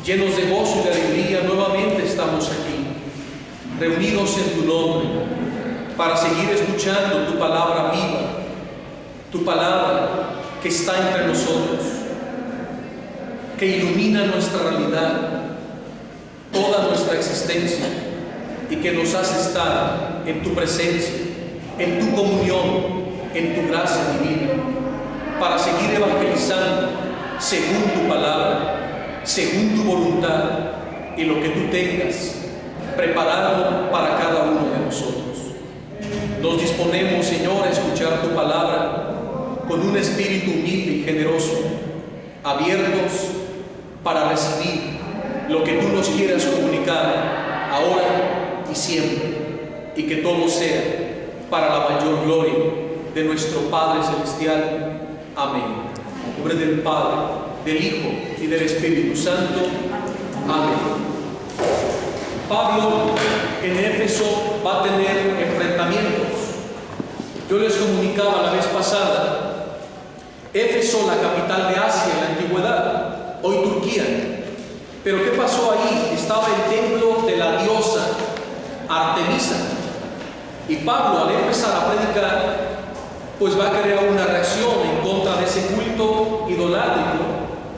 llenos de gozo y de alegría, nuevamente estamos aquí, reunidos en tu nombre, para seguir escuchando tu palabra viva, tu palabra que está entre nosotros, que ilumina nuestra realidad, toda nuestra existencia, y que nos hace estar en tu presencia, en tu comunión, en tu gracia divina, para seguir evangelizando según tu palabra, según tu voluntad, y lo que tú tengas preparado para cada uno de nosotros. Nos disponemos, Señor, a escuchar tu palabra con un espíritu humilde y generoso, abiertos para recibir lo que tú nos quieras comunicar ahora y siempre, y que todo sea para la mayor gloria de nuestro Padre Celestial. Amén. En nombre del Padre, del Hijo y del Espíritu Santo. Amén. Pablo en Éfeso va a tener enfrentamientos. Yo les comunicaba la vez pasada, Éfeso, la capital de Asia en la antigüedad, hoy Turquía. Pero ¿qué pasó ahí? Estaba el templo de la diosa Artemisa. Y Pablo, al empezar a predicar, pues va a crear una reacción en contra de ese culto idolátrico,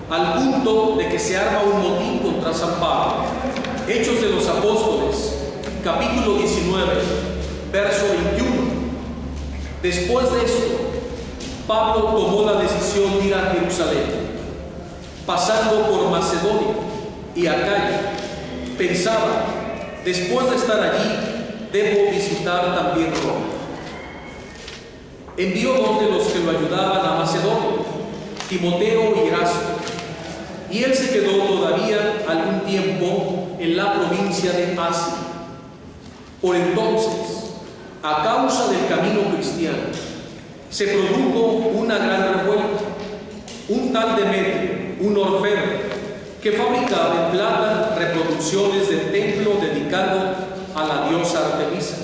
al punto de que se arma un motín contra San Pablo. Hechos de los Apóstoles, capítulo 19, verso 21. Después de esto, Pablo tomó la decisión de ir a Jerusalén, pasando por Macedonia y Acaya. Pensaba, después de estar allí, debo visitar también Roma. Envió dos de los que lo ayudaban a Macedonia, Timoteo y Erasto, y él se quedó todavía algún tiempo en la provincia de Asia. Por entonces, a causa del camino cristiano, se produjo una gran revuelta. Un tal Demetrio, un orfebre, que fabricaba en plata reproducciones del templo dedicado a la diosa Artemisa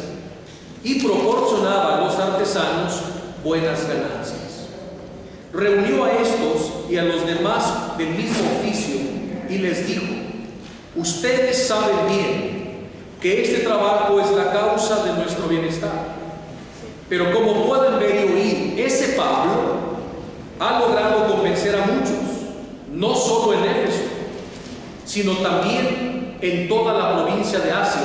y proporcionaba a los artesanos buenas ganancias. Reunió a estos y a los demás del mismo oficio y les dijo: ustedes saben bien que este trabajo es la causa de nuestro bienestar, pero como pueden ver y oír, ese Pablo ha logrado convencer a muchos, no solo en Éfeso, sino también en toda la provincia de Asia,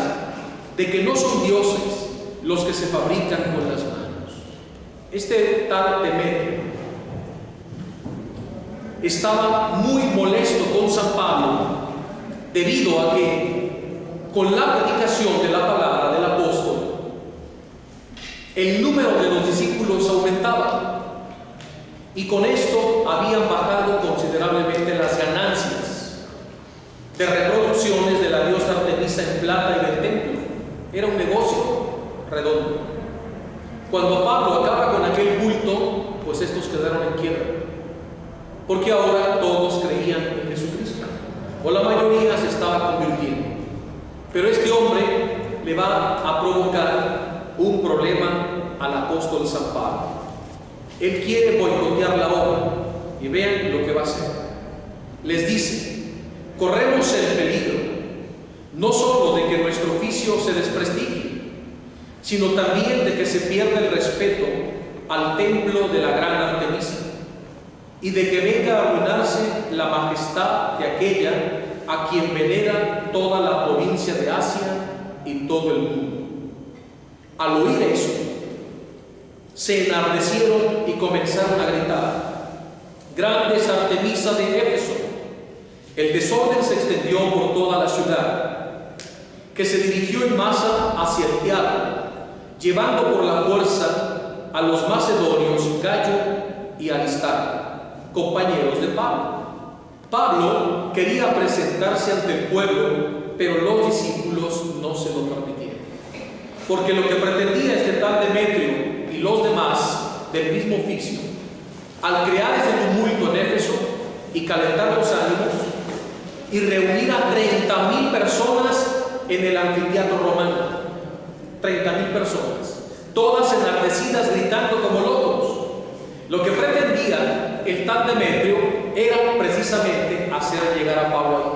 de que no son dioses los que se fabrican con las manos. Este tal Demetrio estaba muy molesto con San Pablo, debido a que con la predicación de la palabra del apóstol, el número de los discípulos aumentaba, y con esto habían bajado considerablemente las ganancias de reproducciones de la diosa Artemisa en plata y del templo. Era un negocio redondo. Cuando Pablo acaba con aquel culto, pues estos quedaron en quiebra, porque ahora todos creían en Jesucristo, o la mayoría se estaba convirtiendo. Pero este hombre le va a provocar un problema al apóstol San Pablo. Él quiere boicotear la obra, y vean lo que va a hacer. Les dice: corremos el peligro no solo de que nuestro oficio se desprestigie, sino también de que se pierda el respeto al templo de la gran Artemisa, y de que venga a arruinarse la majestad de aquella a quien venera toda la provincia de Asia y todo el mundo. Al oír esto, se enardecieron y comenzaron a gritar: grande es Artemisa de Éfeso. El desorden se extendió por toda la ciudad, que se dirigió en masa hacia el teatro, llevando por la fuerza a los macedonios Gayo y Aristarco, compañeros de Pablo. Pablo quería presentarse ante el pueblo, pero los discípulos no se lo permitieron, porque lo que pretendía este tal Demetrio y los demás del mismo oficio, al crear este tumulto en Éfeso y calentar los ánimos y reunir a 30,000 personas en el anfiteatro romano, 30,000 personas, todas enardecidas gritando como locos. Lo que pretendía el tal Demetrio era precisamente hacer llegar a Pablo ahí.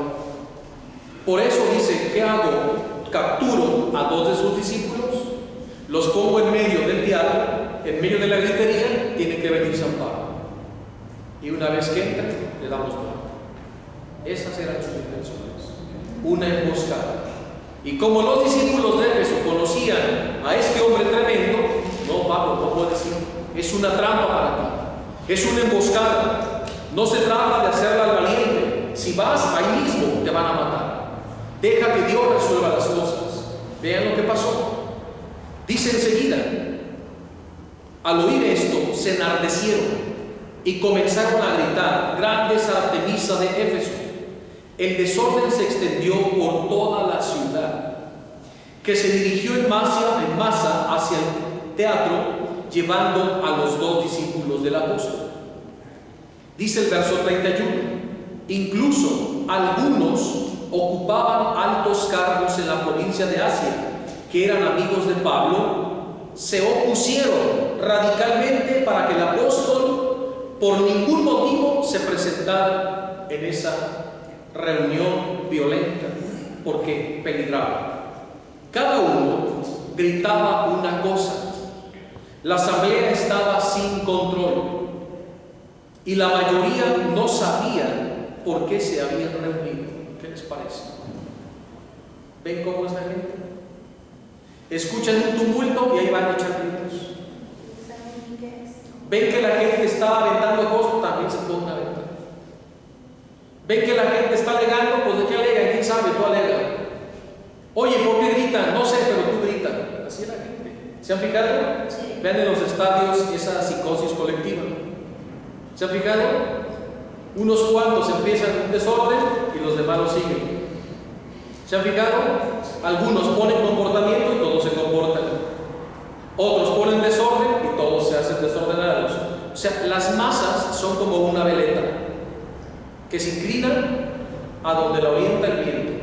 ¿qué hago? Capturo a 2 de sus discípulos, los pongo en medio del teatro, en medio de la gritería, tiene que venir San Pablo. Y una vez que entra, le damos muerte. Esas eran sus intenciones. Una emboscada. Y como los discípulos de Éfeso conocían a este hombre tremendo, no, Pablo, no puedes ir. Es una trampa para ti. Es una emboscada. No se trata de hacerla al valiente. Si vas, ahí mismo te van a matar. Deja que Dios resuelva las cosas. Vean lo que pasó. Dice enseguida, al oír esto, se enardecieron y comenzaron a gritar: grandes Artemisa de Éfeso. El desorden se extendió por toda la ciudad, que se dirigió en masa hacia el teatro, llevando a los 2 discípulos del apóstol. Dice el verso 31, incluso algunos ocupaban altos cargos en la provincia de Asia, que eran amigos de Pablo, se opusieron radicalmente para que el apóstol por ningún motivo se presentara en esa reunión violenta, porque peligraba. Cada uno gritaba una cosa. La asamblea estaba sin control y la mayoría no sabía por qué se habían reunido. ¿Qué les parece? ¿Ven cómo es la gente? Escuchan un tumulto y ahí van a echar gritos. Ven que la gente está aventando cosas, también se ponen a aventar. Ven que la gente está alegando, pues ¿de qué alegan? ¿Quién sabe? Tú alegas. Oye, ¿por qué gritan? No sé, pero tú gritas. Así es la gente. ¿Se han fijado? Sí. Vean en los estadios esa psicosis colectiva. ¿Se han fijado? Unos cuantos empiezan un desorden y los demás lo siguen. ¿Se han fijado? Algunos ponen comportamiento y todos se comportan. Otros ponen desorden y todos se hacen desordenados. O sea, las masas son como una veleta que se inclinan a donde la orienta el viento.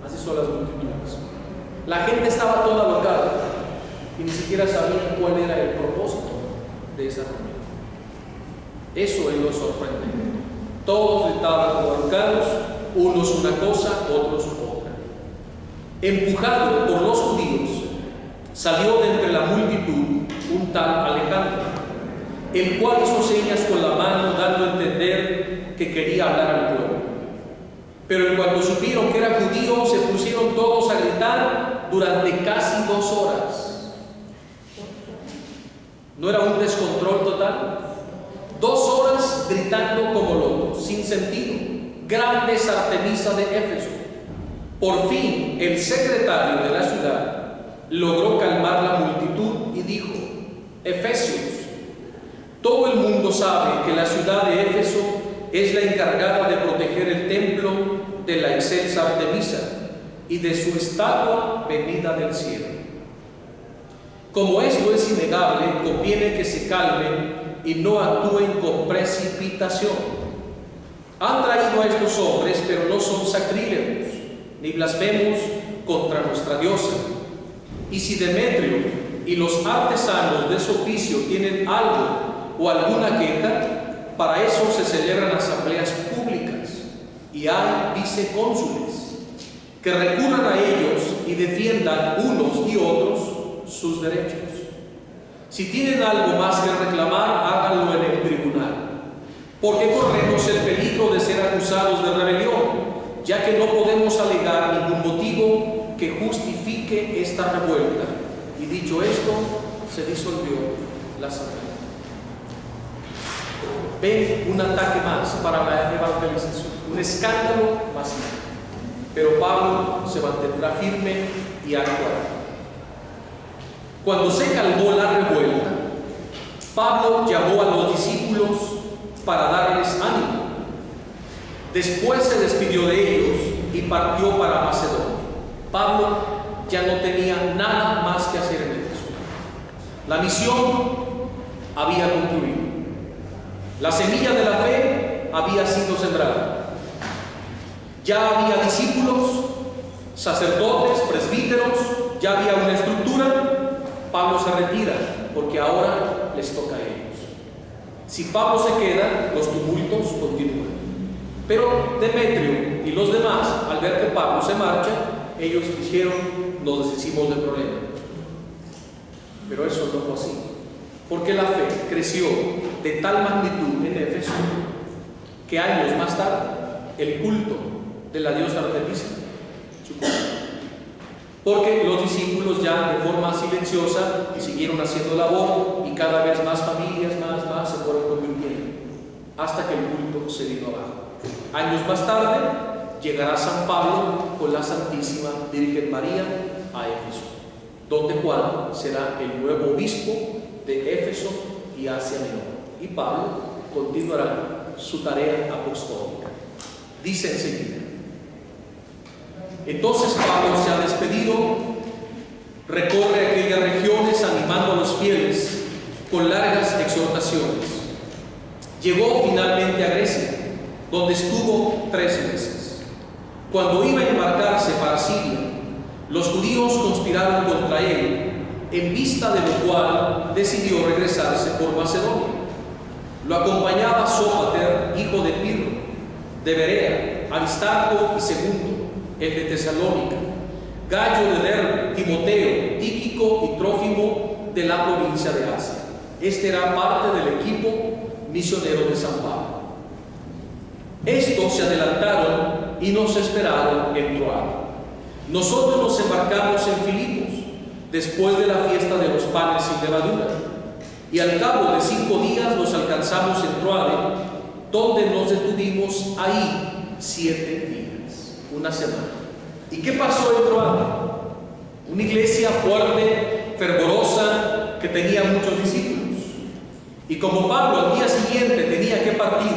Así son las multitudes. La gente estaba toda alocada y ni siquiera sabían cuál era el propósito de esa reunión. Eso es lo sorprendente. Todos estaban alocados, unos una cosa, otros otra. Empujado por los judíos, salió de entre la multitud un tal Alejandro, el cual hizo señas con la mano dando a entender que quería hablar al pueblo. Pero en cuanto supieron que era judío, se pusieron todos a gritar durante casi 2 horas. ¿No era un descontrol total? 2 horas gritando como locos, sin sentido. Grandes Artemisa de Éfeso. Por fin, el secretario de la ciudad logró calmar la multitud y dijo: Efesios, todo el mundo sabe que la ciudad de Éfeso es la encargada de proteger el templo de la excelsa Artemisa y de su estatua venida del cielo. Como esto es innegable, conviene que se calmen y no actúen con precipitación. Han traído a estos hombres, pero no son sacrílegos ni blasfemos contra nuestra diosa. Y si Demetrio y los artesanos de su oficio tienen algo o alguna queja, para eso se celebran asambleas públicas y hay vicecónsules que recurran a ellos y defiendan unos y otros sus derechos. Si tienen algo más que reclamar, háganlo en el tribunal, porque corremos el peligro de ser acusados de rebelión, ya que no podemos alegar ningún motivo que justifique esta revuelta. Y dicho esto, se disolvió la asamblea. Ven un ataque más para la evangelización, un escándalo masivo. Pero Pablo se mantendrá firme y actuará. Cuando se calmó la revuelta, Pablo llamó a los discípulos para darles ánimo. Después se despidió de ellos y partió para Macedonia. Pablo ya no tenía nada más que hacer en Éfeso. La misión había concluido. La semilla de la fe había sido sembrada. Ya había discípulos, sacerdotes, presbíteros, ya había una estructura. Pablo se retira porque ahora les toca a ellos. Si Pablo se queda, los tumultos continúan. Pero Demetrio y los demás, al ver que Pablo se marcha, ellos dijeron, nos deshicimos del problema. Pero eso no fue así, porque la fe creció de tal magnitud en Éfeso que años más tarde el culto de la diosa Artemisa sucumbió. Porque los discípulos ya de forma silenciosa siguieron haciendo labor y cada vez más familias, más se fueron convirtiendo hasta que el culto se vino abajo. Años más tarde llegará San Pablo con la Santísima Virgen María a Éfeso, donde Juan será el nuevo obispo de Éfeso y Asia Menor. Y Pablo continuará su tarea apostólica. Dice enseguida: entonces Pablo se ha despedido, recorre aquellas regiones animando a los fieles con largas exhortaciones. Llegó finalmente a Grecia, donde estuvo 3 meses. Cuando iba a embarcarse para Siria, los judíos conspiraron contra él, en vista de lo cual decidió regresarse por Macedonia. Lo acompañaba Sópater, hijo de Pirro, de Berea, Aristarco y Segundo, el de Tesalónica, Gallo de Derbe, Timoteo, Tíquico y Trófimo de la provincia de Asia. Este era parte del equipo misionero de San Pablo. Estos se adelantaron y nos esperaron en Troado. Nosotros nos embarcamos en Filipos, después de la fiesta de los panes sin levadura, y al cabo de 5 días nos alcanzamos en Troade, donde nos detuvimos ahí 7 días, una semana. ¿Y qué pasó en Troade? Una iglesia fuerte, fervorosa, que tenía muchos discípulos. Y como Pablo al día siguiente tenía que partir,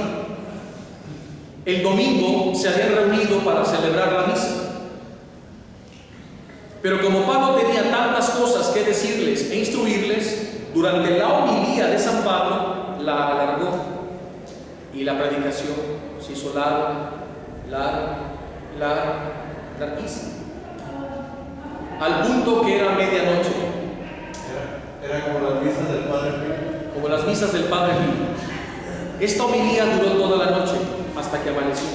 el domingo se habían reunido para celebrar la misa. Pero como Pablo tenía tantas cosas que decirles e instruirles, durante la homilía de San Pablo la alargó y la predicación se hizo larguísima, al punto que era medianoche. Era como las misas del Padre Pío. Como las misas del Padre Pío. Esta homilía duró toda la noche hasta que amaneció.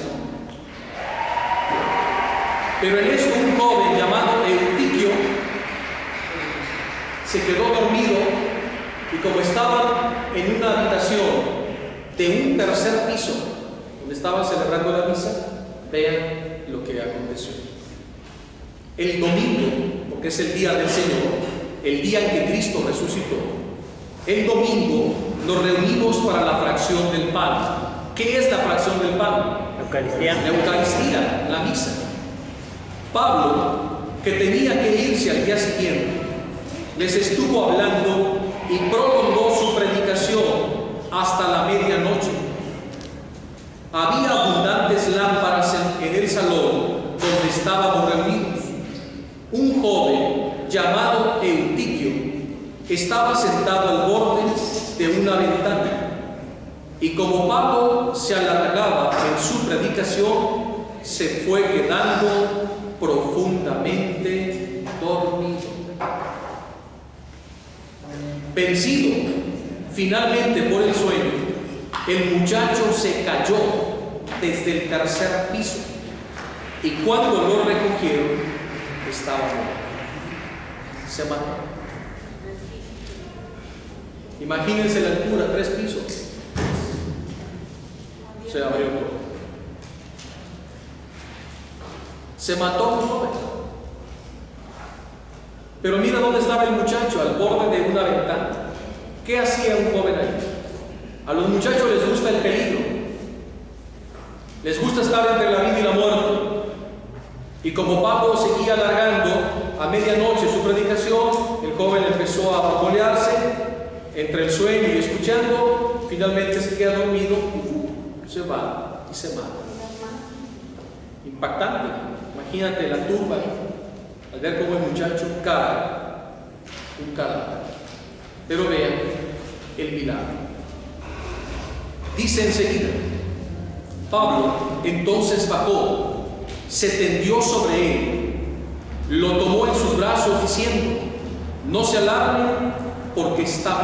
Pero en esto un joven llamado Eutiquio se quedó dormido, y como estaban en una habitación de un 3er piso donde estaban celebrando la misa, vean lo que aconteció. El domingo, porque es el día del Señor, el día en que Cristo resucitó, el domingo nos reunimos para la fracción del pan. ¿Qué es la fracción del pan? Eucaristía. La Eucaristía, la misa. Pablo, que tenía que irse al día siguiente, les estuvo hablando y prolongó su predicación hasta la medianoche. Había abundantes lámparas en el salón donde estábamos reunidos. Un joven llamado Eutiquio estaba sentado al borde de una ventana, y como Pablo se alargaba en su predicación, se fue quedando profundamente dormido. Vencido finalmente por el sueño, el muchacho se cayó desde el 3er piso, y cuando lo recogieron estaba muerto. Se mató. Imagínense la altura, 3 pisos. Se abrió todo. Se mató un joven. Pero mira dónde estaba el muchacho, al borde de una ventana. ¿Qué hacía un joven ahí? A los muchachos les gusta el peligro, les gusta estar entre la vida y la muerte. Y como Pablo seguía alargando a medianoche su predicación, el joven empezó a bambolearse entre el sueño y escuchando. Finalmente se queda dormido y se va y se mata. Impactante. Imagínate la tumba al ver cómo el muchacho cae, un cadáver. Pero vean el milagro. Dice enseguida: Pablo entonces bajó, se tendió sobre él, lo tomó en sus brazos diciendo: no se alarmen, porque está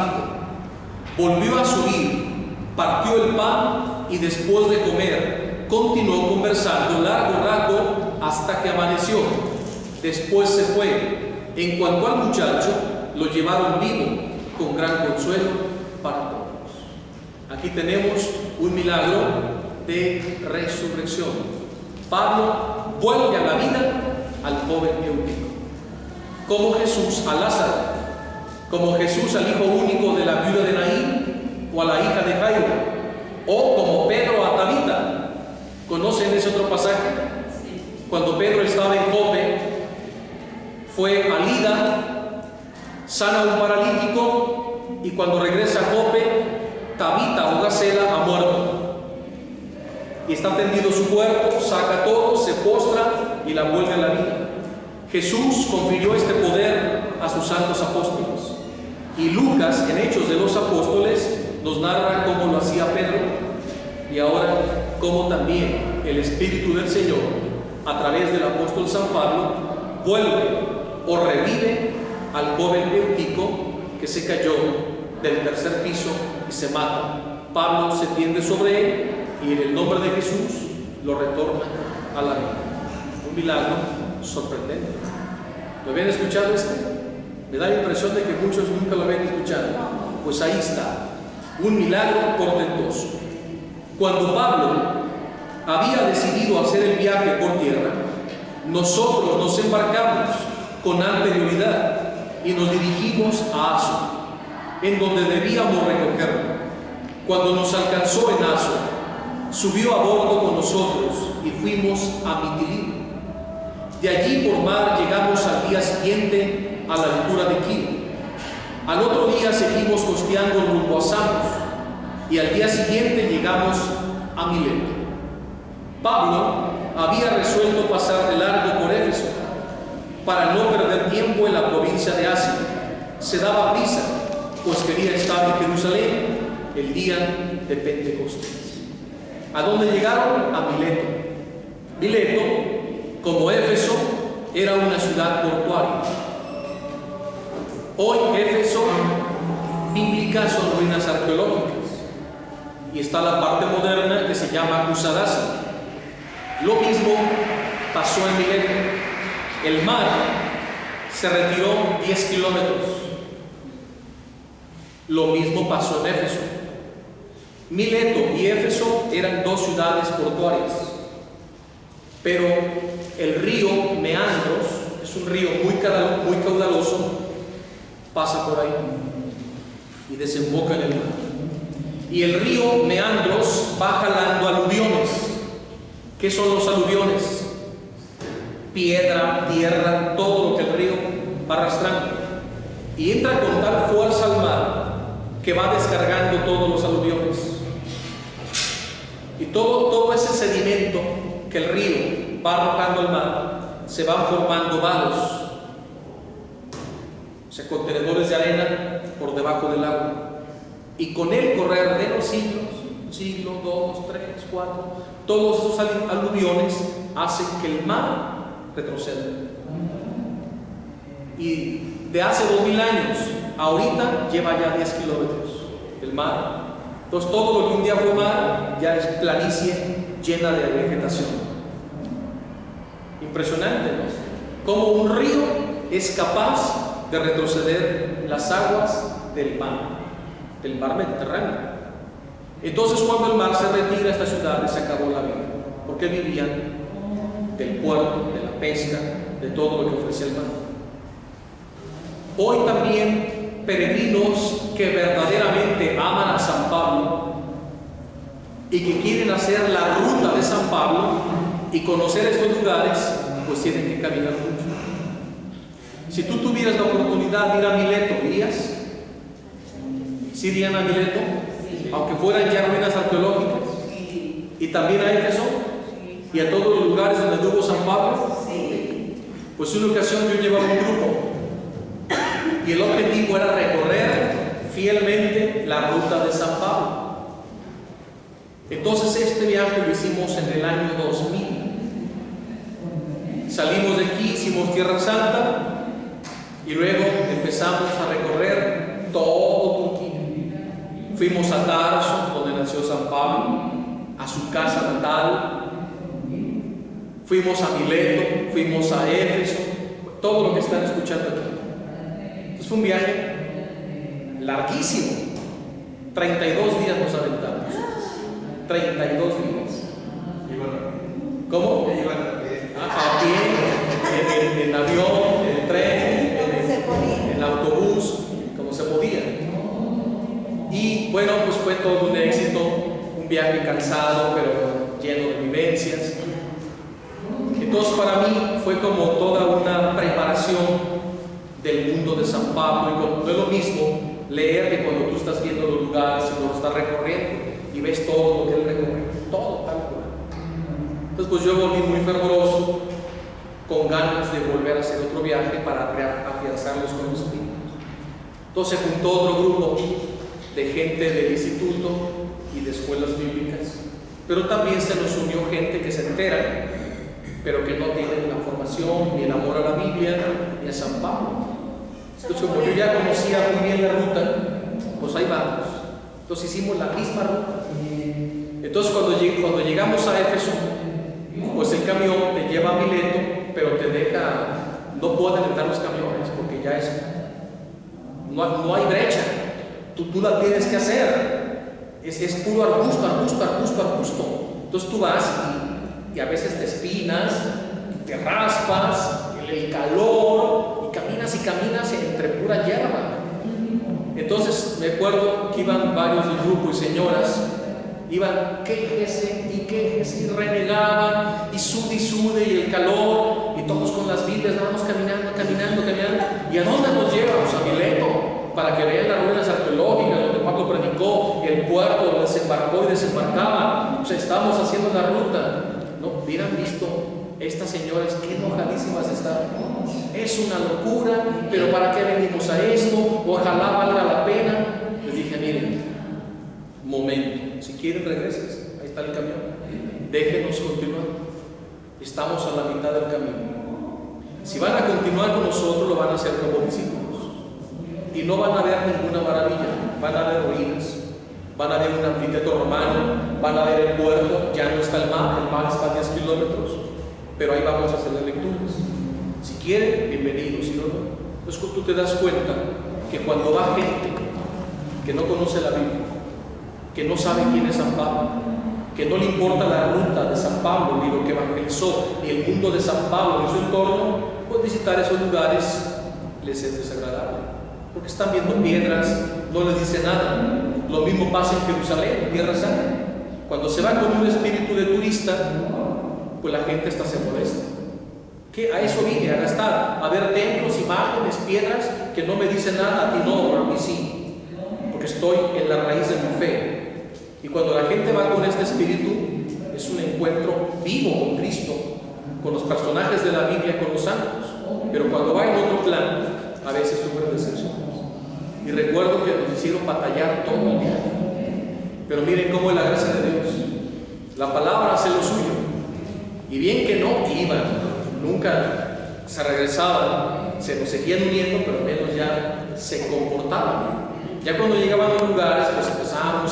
vivo. Volvió a subir, partió el pan y después de comer continuó conversando largo rato hasta que amaneció. Después se fue. En cuanto al muchacho, lo llevaron vivo, con gran consuelo para todos. Aquí tenemos un milagro de resurrección. Pablo vuelve a la vida al joven Eutico. Como Jesús a Lázaro, como Jesús al hijo único de la viuda de Naín o a la hija de Jairo, o como Pedro a Tabita. ¿Conocen ese otro pasaje? Cuando Pedro estaba en Jope, fue a Lida, sana a un paralítico, y cuando regresa a Jope, Tabita o Gacela ha muerto. Y está tendido su cuerpo, saca todo, se postra y la vuelve a la vida. Jesús confirió este poder a sus santos apóstoles. Y Lucas, en Hechos de los Apóstoles, nos narra cómo lo hacía Pedro y ahora cómo también el Espíritu del Señor, a través del apóstol San Pablo, vuelve o revive al joven Eutico que se cayó del tercer piso y se mata. Pablo se tiende sobre él y en el nombre de Jesús lo retorna a la vida. Un milagro sorprendente. ¿Lo habían escuchado este? Me da la impresión de que muchos nunca lo habían escuchado. Pues ahí está, un milagro portentoso. Cuando Pablo había decidido hacer el viaje por tierra, nosotros nos embarcamos con anterioridad y nos dirigimos a Aso, en donde debíamos recogerlo. Cuando nos alcanzó en Aso, subió a bordo con nosotros y fuimos a Mitilene. De allí por mar llegamos al día siguiente a la altura de Quío. Al otro día seguimos costeando rumbo a Samos y al día siguiente llegamos a Mileto. Pablo había resuelto pasar de largo por Éfeso para no perder tiempo en la provincia de Asia. Se daba prisa, pues quería estar en Jerusalén el día de Pentecostés. ¿A dónde llegaron? A Mileto. Mileto, como Éfeso, era una ciudad portuaria. Hoy Éfeso bíblica son ruinas arqueológicas y está la parte moderna que se llama Usadasa. Lo mismo pasó en Mileto. El mar se retiró 10 kilómetros. Lo mismo pasó en Éfeso. Mileto y Éfeso eran dos ciudades portuarias, pero el río Meandros es un río muy caudaloso, pasa por ahí y desemboca en el mar. Y el río Meandros va jalando aluviones. ¿Qué son los aluviones? Piedra, tierra, todo lo que el río va arrastrando. Y entra con tal fuerza al mar que va descargando todos los aluviones. Y todo ese sedimento que el río va arrojando al mar, se van formando vados, o sea, contenedores de arena por debajo del agua. Y con el correr de los siglos, siglo, 2, 3, 4, todos esos aluviones hacen que el mar retroceda. Y de hace 2000 años, ahorita lleva ya 10 kilómetros el mar. Entonces todo lo que un día fue mar ya es planicie llena de vegetación. Impresionante, ¿no? Como un río es capaz de retroceder las aguas del mar Mediterráneo. Entonces cuando el mar se retira, estas ciudades se acabó la vida, porque vivían del puerto, de la pesca, de todo lo que ofrecía el mar. Hoy también peregrinos que verdaderamente aman a San Pablo y que quieren hacer la ruta de San Pablo y conocer estos lugares, pues tienen que caminar mucho. Si tú tuvieras la oportunidad de ir a Mileto, ¿irías? ¿Sí irían a Mileto? Aunque fueran ya ruinas arqueológicas. Y también a Éfeso y a todos los lugares donde tuvo San Pablo. Pues una ocasión yo llevaba un grupo y el objetivo era recorrer fielmente la ruta de San Pablo. Entonces este viaje lo hicimos en el año 2000. Salimos de aquí, hicimos Tierra Santa y luego empezamos a recorrer todo Turquía. Fuimos a Tarso, donde nació San Pablo, a su casa natal. Fuimos a Mileto, fuimos a Éfeso, todo lo que están escuchando aquí. Entonces fue un viaje larguísimo. 32 días nos aventamos. 32 días. ¿Cómo? A pie, en avión, en tren, en autobús, como se podía. Y bueno, pues fue todo un éxito, un viaje cansado, pero lleno de vivencias. Entonces para mí fue como toda una preparación del mundo de San Pablo, y no es lo mismo leer que cuando tú estás viendo los lugares y lo estás recorriendo y ves todo lo que él recorre, todo tal cual. Entonces pues yo volví muy fervoroso, con ganas de volver a hacer otro viaje para afianzar los conocimientos. Entonces se juntó otro grupo de gente del instituto y de escuelas bíblicas, pero también se nos unió gente que se entera, pero que no tienen la formación ni el amor a la Biblia ni a San Pablo. Entonces como yo ya conocía muy bien la ruta, pues ahí vamos. Entonces hicimos la misma ruta. Entonces cuando llegamos a Éfeso, pues el camión te lleva a Mileto, pero te deja, no pueden entrar los camiones porque ya no hay brecha, tú la tienes que hacer, es puro arbusto. Entonces tú vas y a veces te espinas, te raspas, el calor, y caminas entre pura hierba. Entonces me acuerdo que iban varios del grupo y señoras, iban quéjese y renegaban, y sude y el calor, y todos con las Biblias, vamos caminando. ¿Y a dónde nos llevamos? A Mileto, para que vean las ruinas arqueológicas donde Pablo predicó, el puerto donde se embarcó y desembarcaba. O sea, estamos haciendo la ruta. No hubieran visto estas señoras qué enojadísimas están. Es una locura, pero ¿para qué venimos a esto? Ojalá valga la pena. Les dije, miren, momento, si quieren regresen, ahí está el camión, déjenos continuar, estamos a la mitad del camino. Si van a continuar con nosotros, lo van a hacer como discípulos, y no van a ver ninguna maravilla, van a ver ruinas, van a ver un anfiteatro romano, van a ver el puerto, ya no está el mar está a 10 kilómetros, pero ahí vamos a hacer las lecturas. Si quieren, bienvenidos, si no, no. Entonces tú te das cuenta que cuando va gente que no conoce la Biblia, que no sabe quién es San Pablo, que no le importa la ruta de San Pablo, ni lo que evangelizó, ni el mundo de San Pablo, ni su entorno, pues visitar esos lugares les es desagradable, porque están viendo piedras, no les dice nada. Lo mismo pasa en Jerusalén, Tierra Santa. Cuando se va con un espíritu de turista, pues la gente hasta se molesta. Que a eso vine, a gastar, a ver templos, imágenes, piedras, que no me dicen nada, y no, a mí sí, porque estoy en la raíz de mi fe. Y cuando la gente va con este espíritu, es un encuentro vivo con Cristo, con los personajes de la Biblia, con los santos. Pero cuando va en otro plan, a veces sufren decepciones. Y recuerdo que nos hicieron batallar todo el viaje. Pero miren cómo es la gracia de Dios. La palabra hace lo suyo. Y bien que no iban, nunca se regresaban, se nos seguían uniendo, pero al menos ya se comportaban. Ya cuando llegaban a los lugares, pues empezábamos